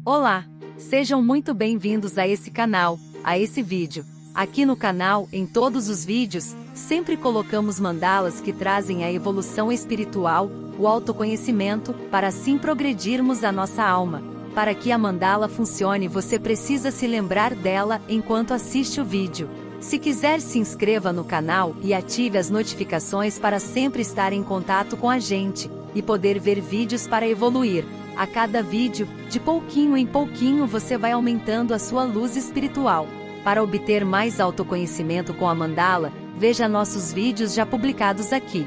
Olá! Sejam muito bem-vindos a esse canal, a esse vídeo. Aqui no canal, em todos os vídeos, sempre colocamos mandalas que trazem a evolução espiritual, o autoconhecimento, para assim progredirmos a nossa alma. Para que a mandala funcione, você precisa se lembrar dela enquanto assiste o vídeo. Se quiser, se inscreva no canal e ative as notificações para sempre estar em contato com a gente e poder ver vídeos para evoluir. A cada vídeo, de pouquinho em pouquinho você vai aumentando a sua luz espiritual. Para obter mais autoconhecimento com a mandala, veja nossos vídeos já publicados aqui.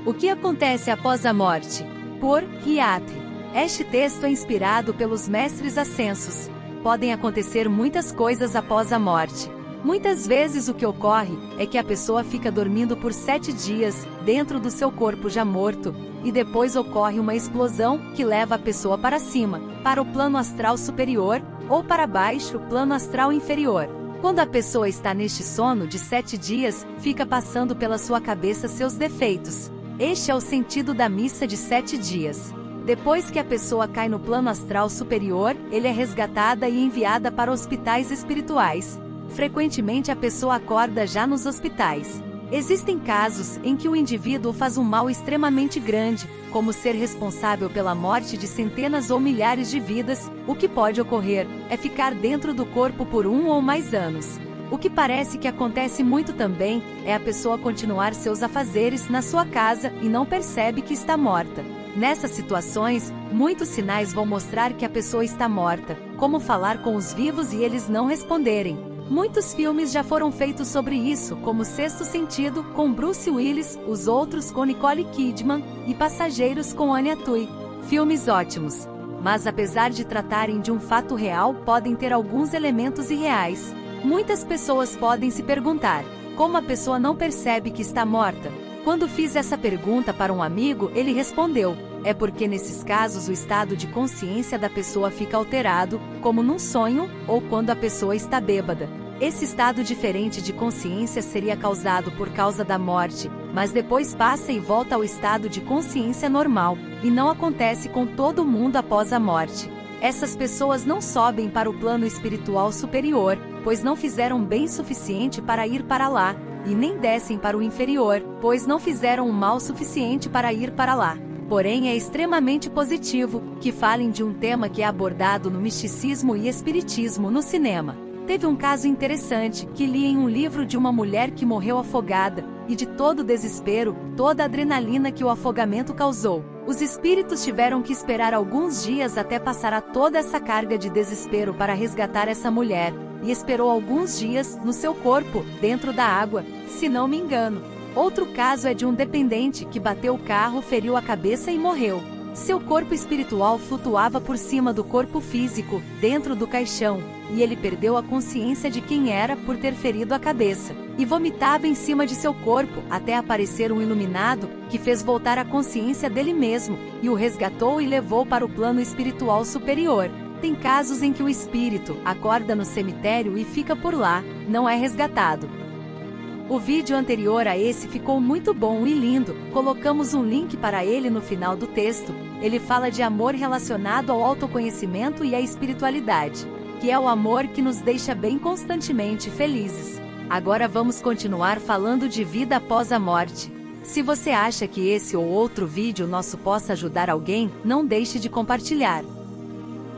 O que acontece após a morte? Por Gayatri. Este texto é inspirado pelos mestres ascensos. Podem acontecer muitas coisas após a morte. Muitas vezes o que ocorre é que a pessoa fica dormindo por 7 dias, dentro do seu corpo já morto, e depois ocorre uma explosão que leva a pessoa para cima, para o plano astral superior, ou para baixo, plano astral inferior. Quando a pessoa está neste sono de 7 dias, fica passando pela sua cabeça seus defeitos. Este é o sentido da missa de 7 dias. Depois que a pessoa cai no plano astral superior, ele é resgatada e enviada para hospitais espirituais. Frequentemente a pessoa acorda já nos hospitais. Existem casos em que o indivíduo faz um mal extremamente grande, como ser responsável pela morte de centenas ou milhares de vidas. O que pode ocorrer é ficar dentro do corpo por 1 ou mais anos. O que parece que acontece muito também é a pessoa continuar seus afazeres na sua casa e não percebe que está morta. Nessas situações, muitos sinais vão mostrar que a pessoa está morta, como falar com os vivos e eles não responderem. Muitos filmes já foram feitos sobre isso, como Sexto Sentido, com Bruce Willis, Os Outros com Nicole Kidman, e Passageiros com Anya Tui. Filmes ótimos. Mas apesar de tratarem de um fato real, podem ter alguns elementos irreais. Muitas pessoas podem se perguntar, como a pessoa não percebe que está morta? Quando fiz essa pergunta para um amigo, ele respondeu, é porque nesses casos o estado de consciência da pessoa fica alterado, como num sonho, ou quando a pessoa está bêbada. Esse estado diferente de consciência seria causado por causa da morte, mas depois passa e volta ao estado de consciência normal, e não acontece com todo mundo após a morte. Essas pessoas não sobem para o plano espiritual superior, pois não fizeram bem suficiente para ir para lá, e nem descem para o inferior, pois não fizeram o mal suficiente para ir para lá. Porém, é extremamente positivo que falem de um tema que é abordado no misticismo e espiritismo no cinema. Teve um caso interessante que li em um livro de uma mulher que morreu afogada, e de todo o desespero, toda a adrenalina que o afogamento causou. Os espíritos tiveram que esperar alguns dias até passar a toda essa carga de desespero para resgatar essa mulher, e esperou alguns dias no seu corpo, dentro da água, se não me engano. Outro caso é de um dependente que bateu o carro, feriu a cabeça e morreu. Seu corpo espiritual flutuava por cima do corpo físico, dentro do caixão, e ele perdeu a consciência de quem era por ter ferido a cabeça, e vomitava em cima de seu corpo, até aparecer um iluminado, que fez voltar a consciência dele mesmo, e o resgatou e levou para o plano espiritual superior. Tem casos em que o espírito acorda no cemitério e fica por lá, não é resgatado. O vídeo anterior a esse ficou muito bom e lindo, colocamos um link para ele no final do texto. Ele fala de amor relacionado ao autoconhecimento e à espiritualidade, que é o amor que nos deixa bem constantemente felizes. Agora vamos continuar falando de vida após a morte. Se você acha que esse ou outro vídeo nosso possa ajudar alguém, não deixe de compartilhar.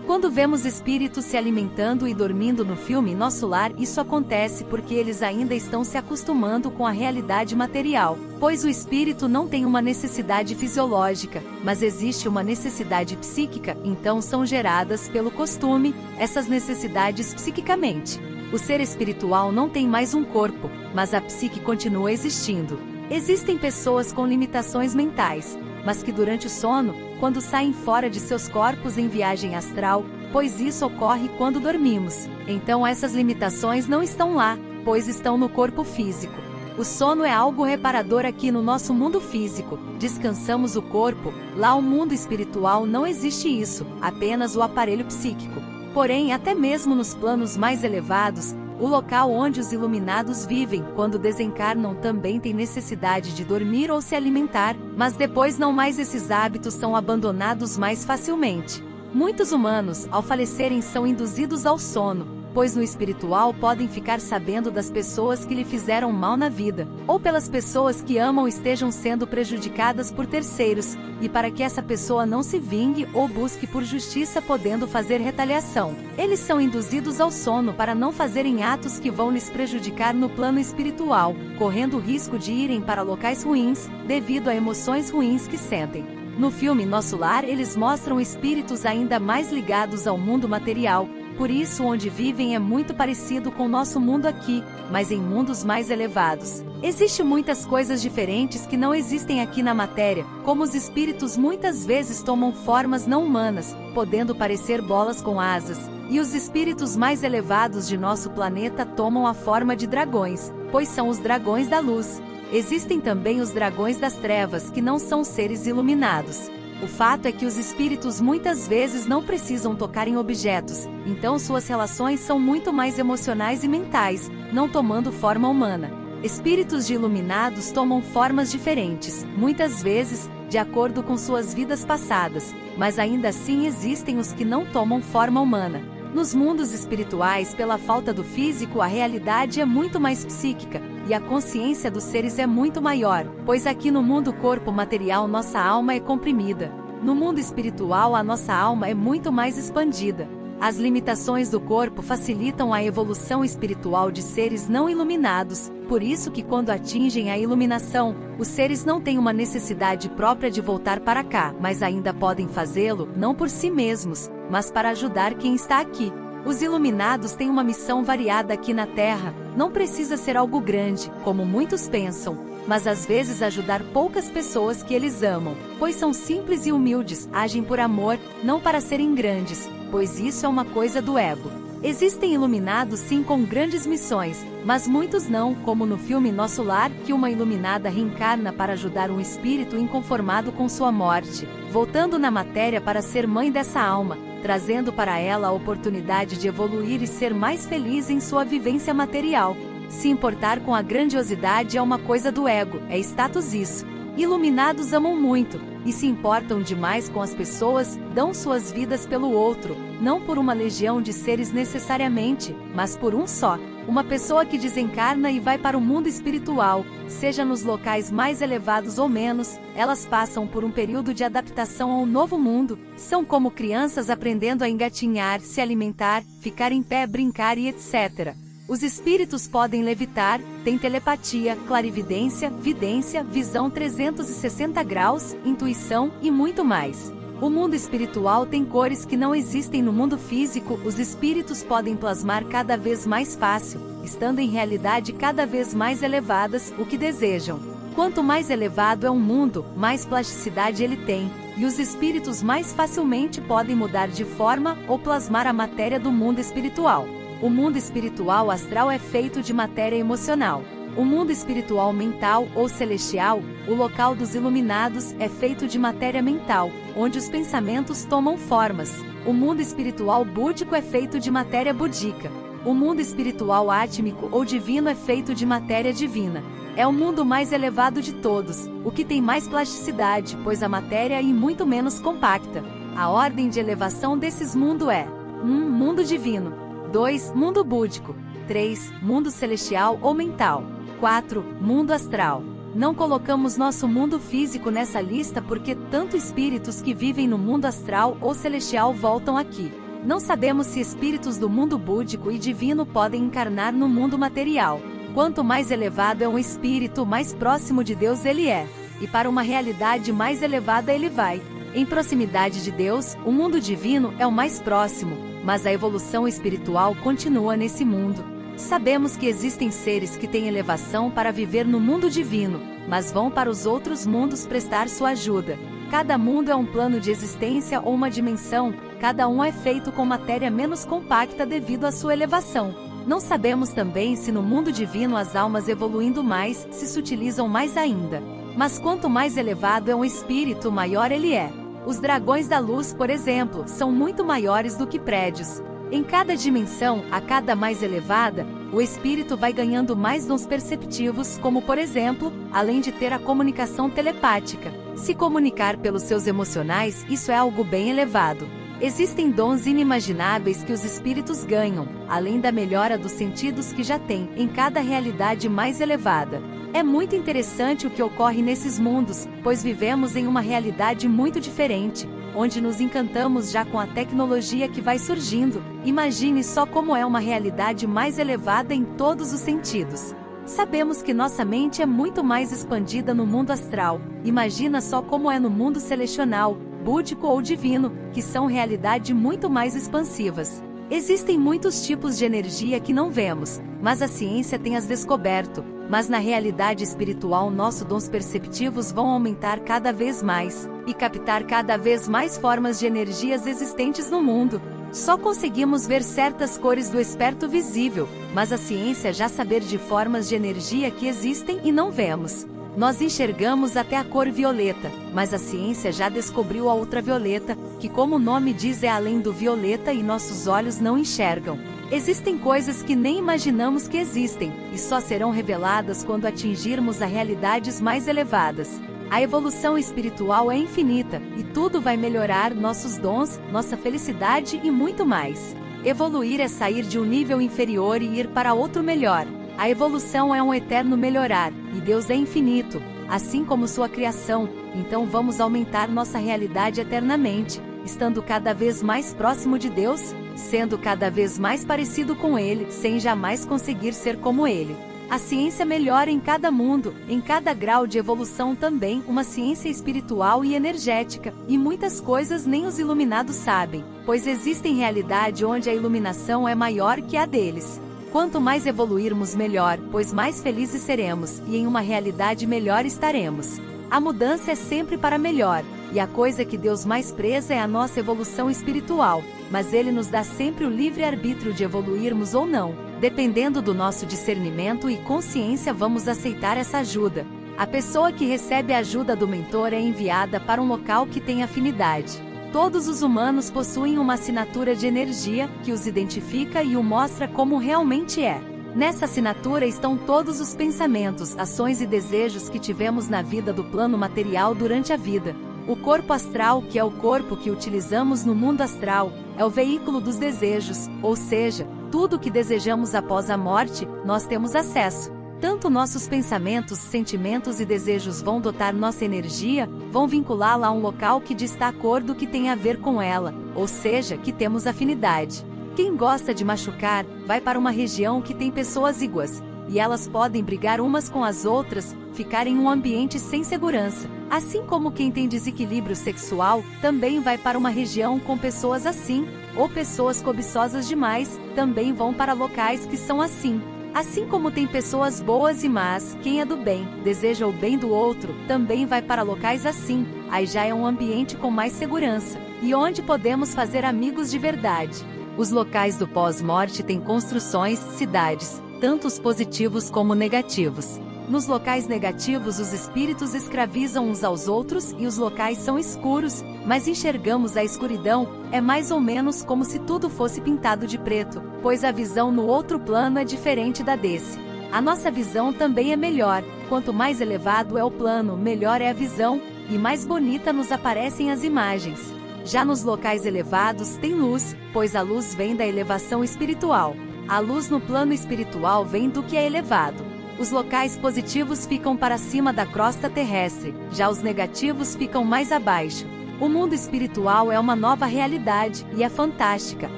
Quando vemos espíritos se alimentando e dormindo no filme Nosso Lar, isso acontece porque eles ainda estão se acostumando com a realidade material, pois o espírito não tem uma necessidade fisiológica, mas existe uma necessidade psíquica, então são geradas pelo costume, essas necessidades psiquicamente. O ser espiritual não tem mais um corpo, mas a psique continua existindo. Existem pessoas com limitações mentais, mas que durante o sono, quando saem fora de seus corpos em viagem astral, pois isso ocorre quando dormimos. Então essas limitações não estão lá, pois estão no corpo físico. O sono é algo reparador aqui no nosso mundo físico, descansamos o corpo, lá no mundo espiritual não existe isso, apenas o aparelho psíquico. Porém, até mesmo nos planos mais elevados, o local onde os iluminados vivem, quando desencarnam, também tem necessidade de dormir ou se alimentar, mas depois não mais esses hábitos são abandonados mais facilmente. Muitos humanos, ao falecerem, são induzidos ao sono, pois no espiritual podem ficar sabendo das pessoas que lhe fizeram mal na vida, ou pelas pessoas que amam estejam sendo prejudicadas por terceiros, e para que essa pessoa não se vingue ou busque por justiça podendo fazer retaliação. Eles são induzidos ao sono para não fazerem atos que vão lhes prejudicar no plano espiritual, correndo o risco de irem para locais ruins, devido a emoções ruins que sentem. No filme Nosso Lar eles mostram espíritos ainda mais ligados ao mundo material, por isso onde vivem é muito parecido com o nosso mundo aqui, mas em mundos mais elevados. Existem muitas coisas diferentes que não existem aqui na matéria, como os espíritos muitas vezes tomam formas não humanas, podendo parecer bolas com asas, e os espíritos mais elevados de nosso planeta tomam a forma de dragões, pois são os dragões da luz. Existem também os dragões das trevas que não são seres iluminados. O fato é que os espíritos muitas vezes não precisam tocar em objetos, então suas relações são muito mais emocionais e mentais, não tomando forma humana. Espíritos de iluminados tomam formas diferentes, muitas vezes, de acordo com suas vidas passadas, mas ainda assim existem os que não tomam forma humana. Nos mundos espirituais, pela falta do físico, a realidade é muito mais psíquica, e a consciência dos seres é muito maior, pois aqui no mundo corpo material nossa alma é comprimida. No mundo espiritual a nossa alma é muito mais expandida. As limitações do corpo facilitam a evolução espiritual de seres não iluminados, por isso que quando atingem a iluminação, os seres não têm uma necessidade própria de voltar para cá, mas ainda podem fazê-lo, não por si mesmos, mas para ajudar quem está aqui. Os iluminados têm uma missão variada aqui na Terra, não precisa ser algo grande, como muitos pensam, mas às vezes ajudar poucas pessoas que eles amam, pois são simples e humildes, agem por amor, não para serem grandes, pois isso é uma coisa do ego. Existem iluminados sim com grandes missões, mas muitos não, como no filme Nosso Lar, que uma iluminada reencarna para ajudar um espírito inconformado com sua morte, voltando na matéria para ser mãe dessa alma, trazendo para ela a oportunidade de evoluir e ser mais feliz em sua vivência material. Se importar com a grandiosidade é uma coisa do ego, é status isso. Iluminados amam muito, e se importam demais com as pessoas, dão suas vidas pelo outro, não por uma legião de seres necessariamente, mas por um só. Uma pessoa que desencarna e vai para o mundo espiritual, seja nos locais mais elevados ou menos, elas passam por um período de adaptação ao novo mundo, são como crianças aprendendo a engatinhar, se alimentar, ficar em pé, brincar e etc. Os espíritos podem levitar, têm telepatia, clarividência, vidência, visão 360 graus, intuição e muito mais. O mundo espiritual tem cores que não existem no mundo físico, os espíritos podem plasmar cada vez mais fácil, estando em realidade cada vez mais elevadas, o que desejam. Quanto mais elevado é um mundo, mais plasticidade ele tem, e os espíritos mais facilmente podem mudar de forma ou plasmar a matéria do mundo espiritual. O mundo espiritual astral é feito de matéria emocional. O mundo espiritual mental ou celestial, o local dos iluminados, é feito de matéria mental, onde os pensamentos tomam formas. O mundo espiritual búdico é feito de matéria búdica. O mundo espiritual átmico ou divino é feito de matéria divina. É o mundo mais elevado de todos, o que tem mais plasticidade, pois a matéria é muito menos compacta. A ordem de elevação desses mundos é: 1. Mundo divino. 2. Mundo búdico. 3. Mundo celestial ou mental. 4. Mundo astral. Não colocamos nosso mundo físico nessa lista porque tanto espíritos que vivem no mundo astral ou celestial voltam aqui. Não sabemos se espíritos do mundo búdico e divino podem encarnar no mundo material. Quanto mais elevado é um espírito, mais próximo de Deus ele é. E para uma realidade mais elevada ele vai. Em proximidade de Deus, o mundo divino é o mais próximo. Mas a evolução espiritual continua nesse mundo. Sabemos que existem seres que têm elevação para viver no mundo divino, mas vão para os outros mundos prestar sua ajuda. Cada mundo é um plano de existência ou uma dimensão, cada um é feito com matéria menos compacta devido à sua elevação. Não sabemos também se no mundo divino as almas evoluindo mais se utilizam mais ainda. Mas quanto mais elevado é um espírito, maior ele é. Os dragões da luz, por exemplo, são muito maiores do que prédios. Em cada dimensão, a cada mais elevada, o espírito vai ganhando mais dons perceptivos, como por exemplo, além de ter a comunicação telepática. Se comunicar pelos seus emocionais, isso é algo bem elevado. Existem dons inimagináveis que os espíritos ganham, além da melhora dos sentidos que já têm em cada realidade mais elevada. É muito interessante o que ocorre nesses mundos, pois vivemos em uma realidade muito diferente, onde nos encantamos já com a tecnologia que vai surgindo. Imagine só como é uma realidade mais elevada em todos os sentidos. Sabemos que nossa mente é muito mais expandida no mundo astral. Imagina só como é no mundo celestial, búdico ou divino, que são realidade muito mais expansivas. Existem muitos tipos de energia que não vemos, mas a ciência tem as descoberto. Mas na realidade espiritual nossos dons perceptivos vão aumentar cada vez mais, e captar cada vez mais formas de energias existentes no mundo. Só conseguimos ver certas cores do espectro visível, mas a ciência já sabe de formas de energia que existem e não vemos. Nós enxergamos até a cor violeta, mas a ciência já descobriu a ultravioleta, que como o nome diz é além do violeta e nossos olhos não enxergam. Existem coisas que nem imaginamos que existem, e só serão reveladas quando atingirmos as realidades mais elevadas. A evolução espiritual é infinita, e tudo vai melhorar nossos dons, nossa felicidade e muito mais. Evoluir é sair de um nível inferior e ir para outro melhor. A evolução é um eterno melhorar, e Deus é infinito, assim como sua criação, então vamos aumentar nossa realidade eternamente, estando cada vez mais próximo de Deus, sendo cada vez mais parecido com Ele, sem jamais conseguir ser como Ele. A ciência melhora em cada mundo, em cada grau de evolução também, uma ciência espiritual e energética, e muitas coisas nem os iluminados sabem, pois existem realidade onde a iluminação é maior que a deles. Quanto mais evoluirmos melhor, pois mais felizes seremos, e em uma realidade melhor estaremos. A mudança é sempre para melhor, e a coisa que Deus mais preza é a nossa evolução espiritual, mas Ele nos dá sempre o livre-arbítrio de evoluirmos ou não. Dependendo do nosso discernimento e consciência vamos aceitar essa ajuda. A pessoa que recebe a ajuda do mentor é enviada para um local que tem afinidade. Todos os humanos possuem uma assinatura de energia, que os identifica e o mostra como realmente é. Nessa assinatura estão todos os pensamentos, ações e desejos que tivemos na vida do plano material durante a vida. O corpo astral, que é o corpo que utilizamos no mundo astral, é o veículo dos desejos, ou seja, tudo que desejamos após a morte, nós temos acesso. Tanto nossos pensamentos, sentimentos e desejos vão dotar nossa energia, vão vinculá-la a um local que diz acordo que tem a ver com ela, ou seja, que temos afinidade. Quem gosta de machucar, vai para uma região que tem pessoas iguais, e elas podem brigar umas com as outras, ficar em um ambiente sem segurança. Assim como quem tem desequilíbrio sexual, também vai para uma região com pessoas assim, ou pessoas cobiçosas demais, também vão para locais que são assim. Assim como tem pessoas boas e más, quem é do bem, deseja o bem do outro, também vai para locais assim, aí já é um ambiente com mais segurança, e onde podemos fazer amigos de verdade. Os locais do pós-morte têm construções, cidades, tanto os positivos como negativos. Nos locais negativos os espíritos escravizam uns aos outros e os locais são escuros, mas enxergamos a escuridão, é mais ou menos como se tudo fosse pintado de preto, pois a visão no outro plano é diferente da desse. A nossa visão também é melhor, quanto mais elevado é o plano, melhor é a visão, e mais bonita nos aparecem as imagens. Já nos locais elevados tem luz, pois a luz vem da elevação espiritual. A luz no plano espiritual vem do que é elevado. Os locais positivos ficam para cima da crosta terrestre, já os negativos ficam mais abaixo. O mundo espiritual é uma nova realidade, e é fantástica,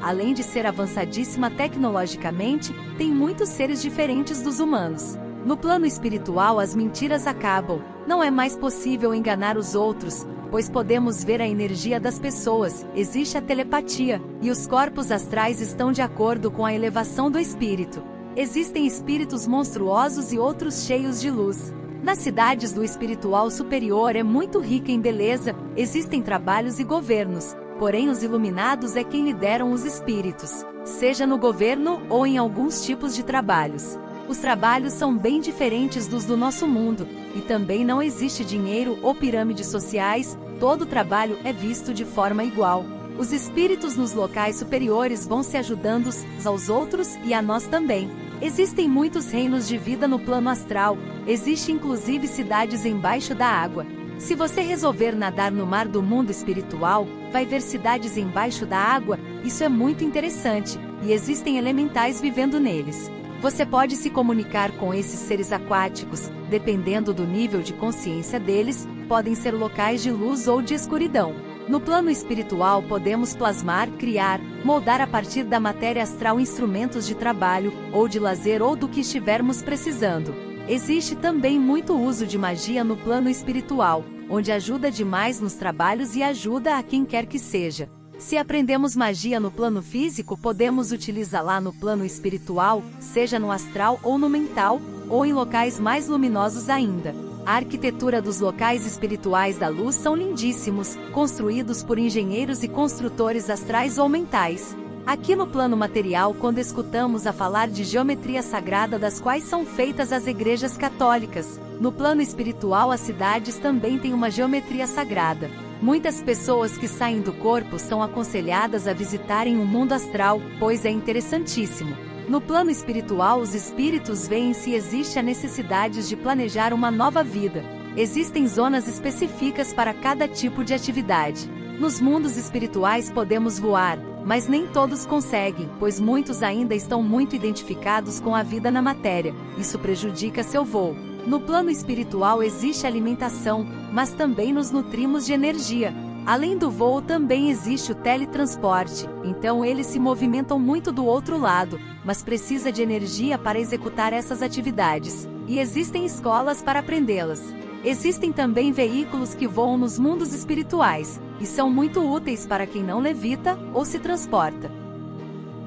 além de ser avançadíssima tecnologicamente, tem muitos seres diferentes dos humanos. No plano espiritual as mentiras acabam, não é mais possível enganar os outros, pois podemos ver a energia das pessoas, existe a telepatia, e os corpos astrais estão de acordo com a elevação do espírito. Existem espíritos monstruosos e outros cheios de luz. Nas cidades do espiritual superior é muito rica em beleza, existem trabalhos e governos, porém os iluminados é quem lideram os espíritos, seja no governo ou em alguns tipos de trabalhos. Os trabalhos são bem diferentes dos do nosso mundo, e também não existe dinheiro ou pirâmides sociais, todo trabalho é visto de forma igual. Os espíritos nos locais superiores vão se ajudando uns aos outros e a nós também. Existem muitos reinos de vida no plano astral, existe inclusive cidades embaixo da água. Se você resolver nadar no mar do mundo espiritual, vai ver cidades embaixo da água. Isso é muito interessante, e existem elementais vivendo neles. Você pode se comunicar com esses seres aquáticos, dependendo do nível de consciência deles, podem ser locais de luz ou de escuridão. No plano espiritual podemos plasmar, criar, moldar a partir da matéria astral instrumentos de trabalho, ou de lazer ou do que estivermos precisando. Existe também muito uso de magia no plano espiritual, onde ajuda demais nos trabalhos e ajuda a quem quer que seja. Se aprendemos magia no plano físico, podemos utilizá-la no plano espiritual, seja no astral ou no mental, ou em locais mais luminosos ainda. A arquitetura dos locais espirituais da luz são lindíssimos, construídos por engenheiros e construtores astrais ou mentais. Aqui no plano material, quando escutamos a falar de geometria sagrada das quais são feitas as igrejas católicas, no plano espiritual as cidades também têm uma geometria sagrada. Muitas pessoas que saem do corpo são aconselhadas a visitarem o mundo astral, pois é interessantíssimo. No plano espiritual, os espíritos veem se existe a necessidade de planejar uma nova vida. Existem zonas específicas para cada tipo de atividade. Nos mundos espirituais podemos voar, mas nem todos conseguem, pois muitos ainda estão muito identificados com a vida na matéria. Isso prejudica seu voo. No plano espiritual existe alimentação, mas também nos nutrimos de energia. Além do voo também existe o teletransporte, então eles se movimentam muito do outro lado, mas precisa de energia para executar essas atividades. E existem escolas para aprendê-las. Existem também veículos que voam nos mundos espirituais, e são muito úteis para quem não levita ou se transporta.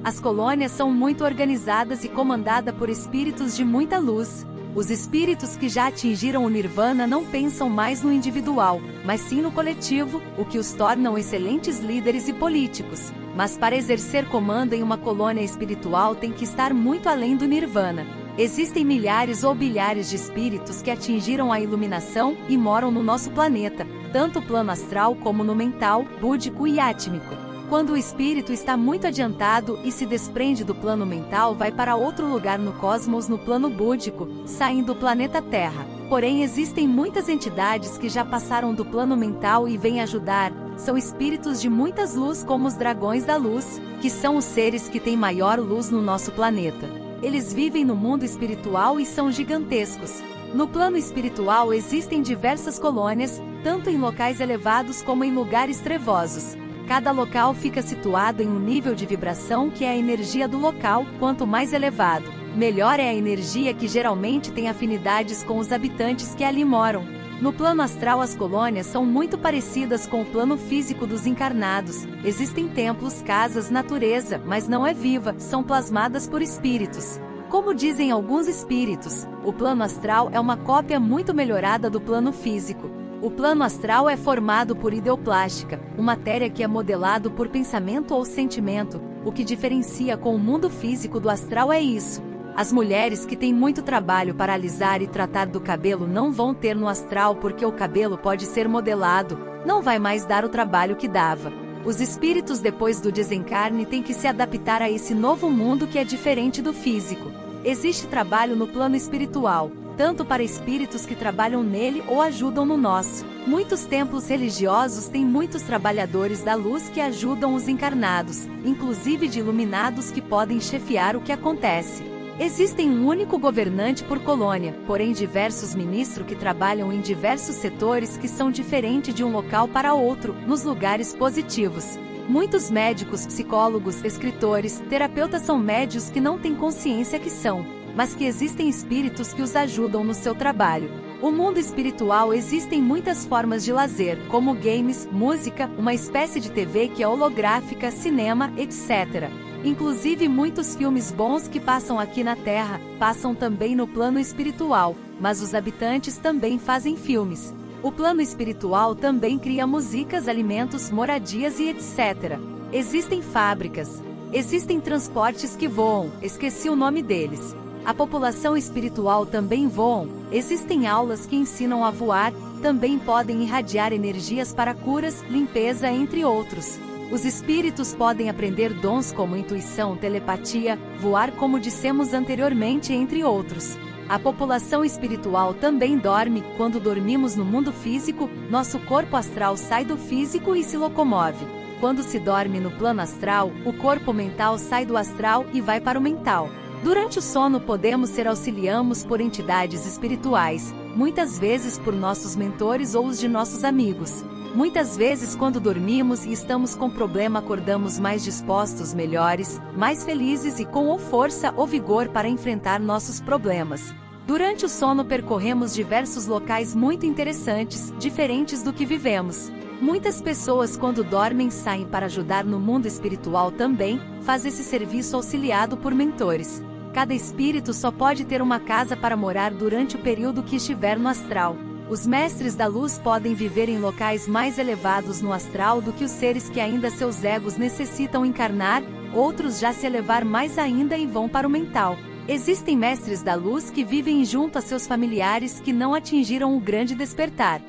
As colônias são muito organizadas e comandadas por espíritos de muita luz. Os espíritos que já atingiram o Nirvana não pensam mais no individual, mas sim no coletivo, o que os tornam excelentes líderes e políticos. Mas para exercer comando em uma colônia espiritual tem que estar muito além do Nirvana. Existem milhares ou bilhares de espíritos que atingiram a iluminação e moram no nosso planeta, tanto no plano astral como no mental, búdico e átmico. Quando o espírito está muito adiantado e se desprende do plano mental, vai para outro lugar no cosmos no plano búdico, saindo do planeta Terra. Porém, existem muitas entidades que já passaram do plano mental e vêm ajudar. São espíritos de muitas luz como os dragões da luz, que são os seres que têm maior luz no nosso planeta. Eles vivem no mundo espiritual e são gigantescos. No plano espiritual existem diversas colônias, tanto em locais elevados como em lugares trevosos. Cada local fica situado em um nível de vibração que é a energia do local. Quanto mais elevado, melhor é a energia, que geralmente tem afinidades com os habitantes que ali moram. No plano astral as colônias são muito parecidas com o plano físico dos encarnados. Existem templos, casas, natureza, mas não é viva, são plasmadas por espíritos. Como dizem alguns espíritos, o plano astral é uma cópia muito melhorada do plano físico. O plano astral é formado por ideoplástica, uma matéria que é modelado por pensamento ou sentimento. O que diferencia com o mundo físico do astral é isso. As mulheres que têm muito trabalho para alisar e tratar do cabelo não vão ter no astral, porque o cabelo pode ser modelado, não vai mais dar o trabalho que dava. Os espíritos depois do desencarne têm que se adaptar a esse novo mundo que é diferente do físico. Existe trabalho no plano espiritual, tanto para espíritos que trabalham nele ou ajudam no nosso. Muitos templos religiosos têm muitos trabalhadores da luz que ajudam os encarnados, inclusive de iluminados que podem chefiar o que acontece. Existem um único governante por colônia, porém diversos ministros que trabalham em diversos setores que são diferentes de um local para outro, nos lugares positivos. Muitos médicos, psicólogos, escritores, terapeutas são médios que não têm consciência que são, mas que existem espíritos que os ajudam no seu trabalho. No mundo espiritual existem muitas formas de lazer, como games, música, uma espécie de TV que é holográfica, cinema, etc. Inclusive muitos filmes bons que passam aqui na Terra, passam também no plano espiritual, mas os habitantes também fazem filmes. O plano espiritual também cria músicas, alimentos, moradias e etc. Existem fábricas. Existem transportes que voam, esqueci o nome deles. A população espiritual também voam. Existem aulas que ensinam a voar, também podem irradiar energias para curas, limpeza, entre outros. Os espíritos podem aprender dons como intuição, telepatia, voar, como dissemos anteriormente, entre outros. A população espiritual também dorme. Quando dormimos no mundo físico, nosso corpo astral sai do físico e se locomove. Quando se dorme no plano astral, o corpo mental sai do astral e vai para o mental. Durante o sono podemos ser auxiliados por entidades espirituais, muitas vezes por nossos mentores ou os de nossos amigos. Muitas vezes quando dormimos e estamos com problema acordamos mais dispostos, melhores, mais felizes e com força ou vigor para enfrentar nossos problemas. Durante o sono percorremos diversos locais muito interessantes, diferentes do que vivemos. Muitas pessoas quando dormem saem para ajudar no mundo espiritual também, faz esse serviço auxiliado por mentores. Cada espírito só pode ter uma casa para morar durante o período que estiver no astral. Os mestres da luz podem viver em locais mais elevados no astral do que os seres que ainda seus egos necessitam encarnar, outros já se elevar mais ainda e vão para o mental. Existem mestres da luz que vivem junto a seus familiares que não atingiram o grande despertar.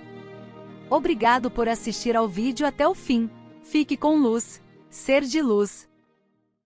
Obrigado por assistir ao vídeo até o fim. Fique com luz. Ser de luz.